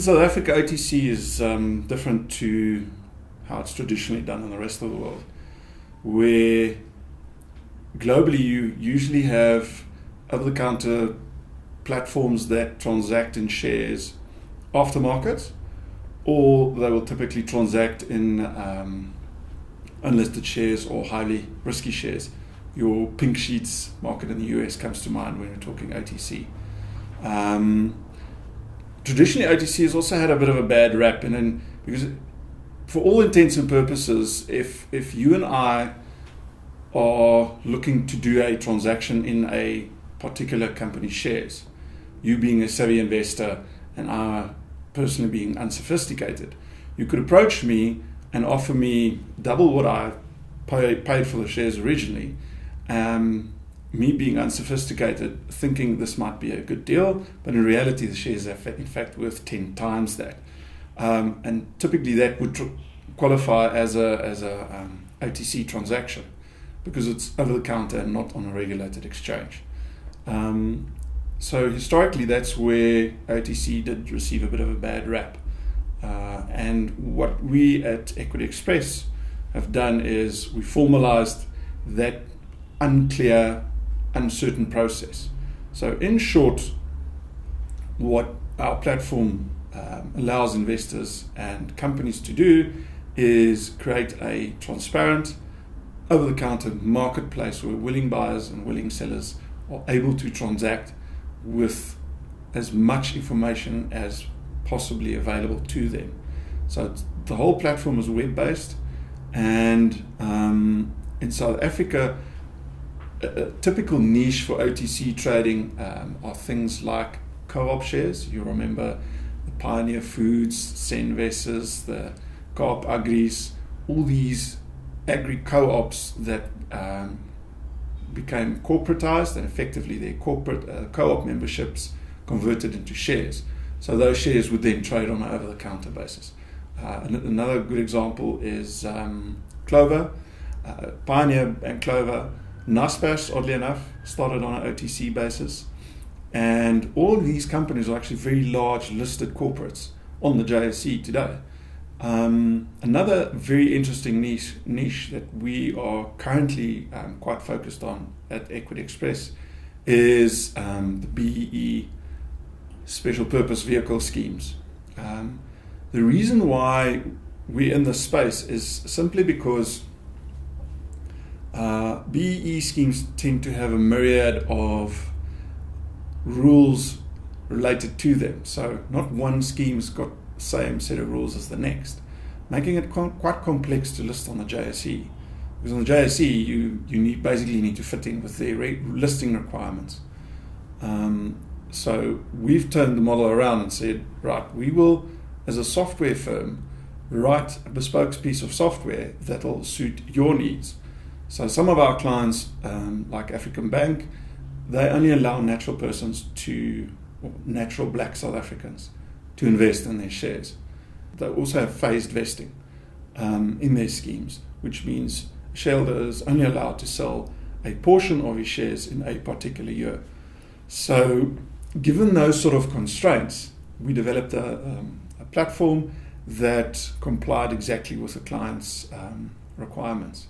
South Africa, OTC is different to how it's traditionally done in the rest of the world, where globally you usually have over-the-counter platforms that transact in shares aftermarket, or they will typically transact in unlisted shares or highly risky shares. Your pink sheets market in the US comes to mind when we're talking OTC. Traditionally, OTC has also had a bit of a bad rap, and then because for all intents and purposes, if you and I are looking to do a transaction in a particular company's shares, you being a savvy investor and I personally being unsophisticated, you could approach me and offer me double what I paid for the shares originally. Me being unsophisticated, thinking this might be a good deal, but in reality the shares are in fact worth 10 times that. And typically that would qualify as a OTC transaction because it's over the counter and not on a regulated exchange. So historically that's where OTC did receive a bit of a bad rap. And what we at Equity Express have done is we formalized that unclear, uncertain process. So in short, what our platform allows investors and companies to do is create a transparent, over-the-counter marketplace where willing buyers and willing sellers are able to transact with as much information as possibly available to them. So the whole platform is web-based, and in South Africa, a typical niche for OTC trading are things like co-op shares. You remember the Pioneer Foods, Senveses, the Co-op Agris, all these agri co-ops that became corporatized, and effectively their corporate co-op memberships converted into shares. So those shares would then trade on an over-the-counter basis. Another good example is Clover, Pioneer and Clover. Naspers, oddly enough, started on an OTC basis, and all of these companies are actually very large listed corporates on the JSE today. Another very interesting niche that we are currently quite focused on at Equity Express is the BEE special purpose vehicle schemes. The reason why we're in this space is simply because BEE schemes tend to have a myriad of rules related to them. So not one scheme's got the same set of rules as the next, making it quite complex to list on the JSE. Because on the JSE, you basically need to fit in with their listing requirements. So we've turned the model around and said, right, we will, as a software firm, write a bespoke piece of software that'll suit your needs. So some of our clients, like African Bank, they only allow natural persons or natural black South Africans to invest in their shares. They also have phased vesting in their schemes, which means a shareholder is only allowed to sell a portion of his shares in a particular year. So given those sort of constraints, we developed a platform that complied exactly with the client's requirements.